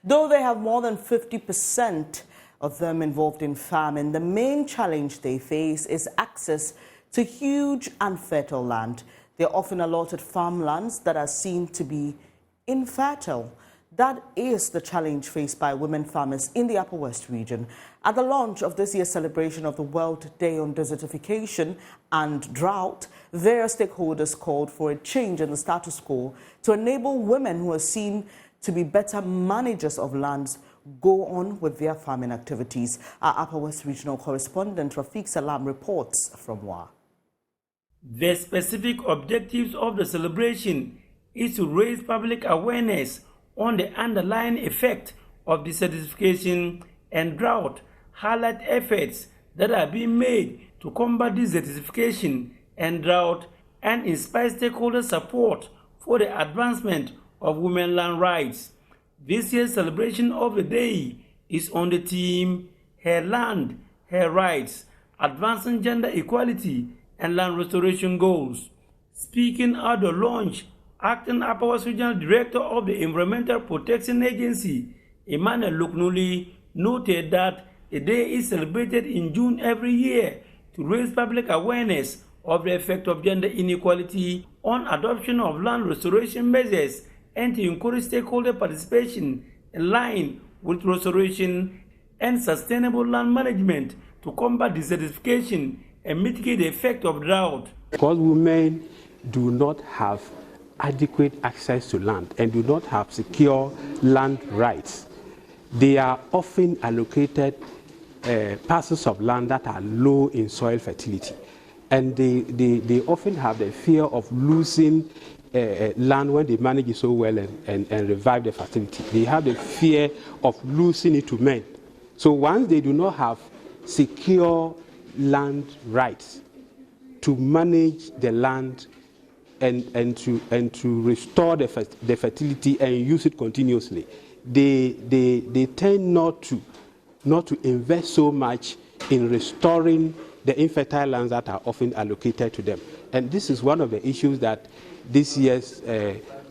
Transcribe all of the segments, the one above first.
Though they have more than 50% of them involved in farming, the main challenge they face is access to huge and fertile land. They're often allotted farmlands that are seen to be infertile. That is the challenge faced by women farmers in the Upper West region. At the launch of this year's celebration of the World Day on Desertification and Drought, various stakeholders called for a change in the status quo to enable women who are seen to be better managers of lands go on with their farming activities. Our Upper West Regional correspondent Rafiq Salam reports from WA. The specific objectives of the celebration is to raise public awareness on the underlying effect of desertification and drought, highlight efforts that are being made to combat desertification and drought, and inspire stakeholder support for the advancement of women's land rights. This year's celebration of the day is on the theme Her Land, Her Rights, Advancing Gender Equality and Land Restoration Goals. Speaking at the launch, Acting Upper West Regional Director of the Environmental Protection Agency, Emmanuel Luknuli, noted that the day is celebrated in June every year to raise public awareness of the effect of gender inequality on adoption of land restoration measures and to encourage stakeholder participation in line with restoration and sustainable land management to combat desertification and mitigate the effect of drought. Because women do not have adequate access to land and do not have secure land rights, they are often allocated parcels of land that are low in soil fertility. And they often have the fear of losing land when they manage it so well and revive the fertility. They have the fear of losing it to men. So once they do not have secure land rights to manage the land and to restore the fertility and use it continuously, they tend not to invest so much in restoring the infertile lands that are often allocated to them. And this is one of the issues that this year's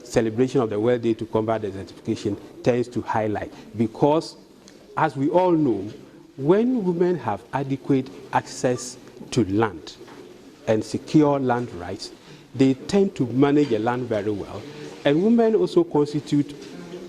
celebration of the World Day to combat desertification tends to highlight. Because, as we all know, when women have adequate access to land and secure land rights, they tend to manage the land very well. And women also constitute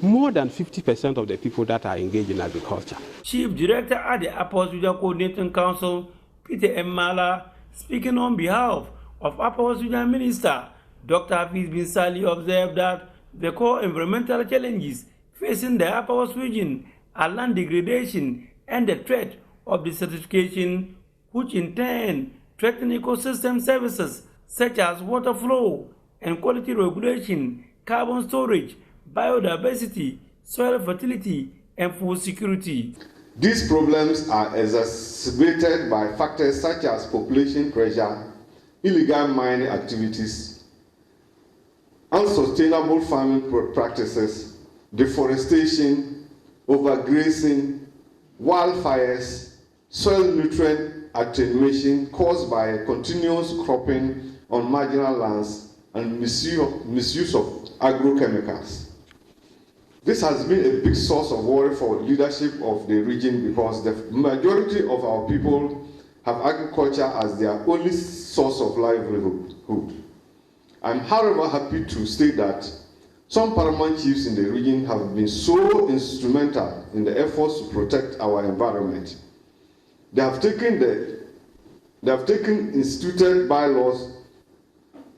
more than 50% of the people that are engaged in agriculture. Chief Director at the Upper West Regional Coordinating Council, Peter M. Mala, speaking on behalf of Upper West Regional Minister Dr. Hafiz bin Sali, observed that the core environmental challenges facing the Upper West region are land degradation and the threat of desertification, which in turn threaten ecosystem services such as water flow and quality regulation, carbon storage, biodiversity, soil fertility, and food security. These problems are exacerbated by factors such as population pressure, illegal mining activities, unsustainable farming practices, deforestation, overgrazing, wildfires, soil nutrient attenuation caused by continuous cropping on marginal lands, and misuse of agrochemicals. This has been a big source of worry for leadership of the region because the majority of our people have agriculture as their only source of livelihood. I'm, however, happy to state that some paramount chiefs in the region have been so instrumental in the efforts to protect our environment. They have instituted bylaws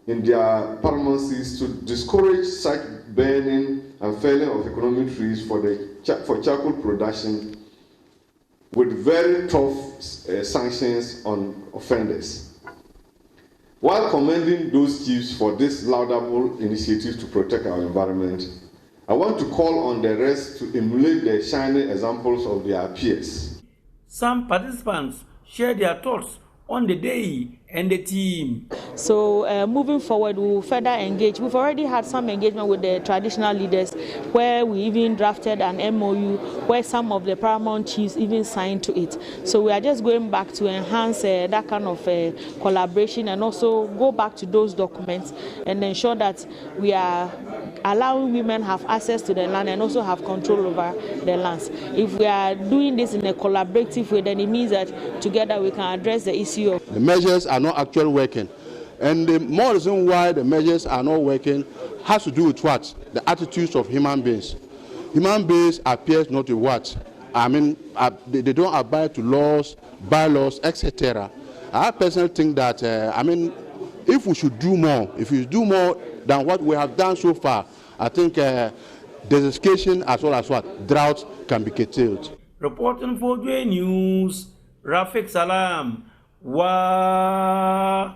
in their paramountcies to discourage such burning and felling of economic trees for charcoal production, with very tough sanctions on offenders. While commending those chiefs for this laudable initiative to protect our environment, I want to call on the rest to emulate the shining examples of their peers. Some participants shared their thoughts on the day and the team. So moving forward, we will further engage. We've already had some engagement with the traditional leaders where we even drafted an MOU where some of the paramount chiefs even signed to it. So we are just going back to enhance that kind of collaboration and also go back to those documents and ensure that we are allowing women have access to the land and also have control over the lands. If we are doing this in a collaborative way, then it means that together we can address the issue of the measures are not actually working. And the more reason why the measures are not working has to do with what? The attitudes of human beings. Human beings appears not to what? They don't abide to laws, bylaws, etc. I personally think that, if we should do more, if we do more than what we have done so far, I think desertification as well as what? Drought can be curtailed. Reporting for J News, Rafik Salam. Wa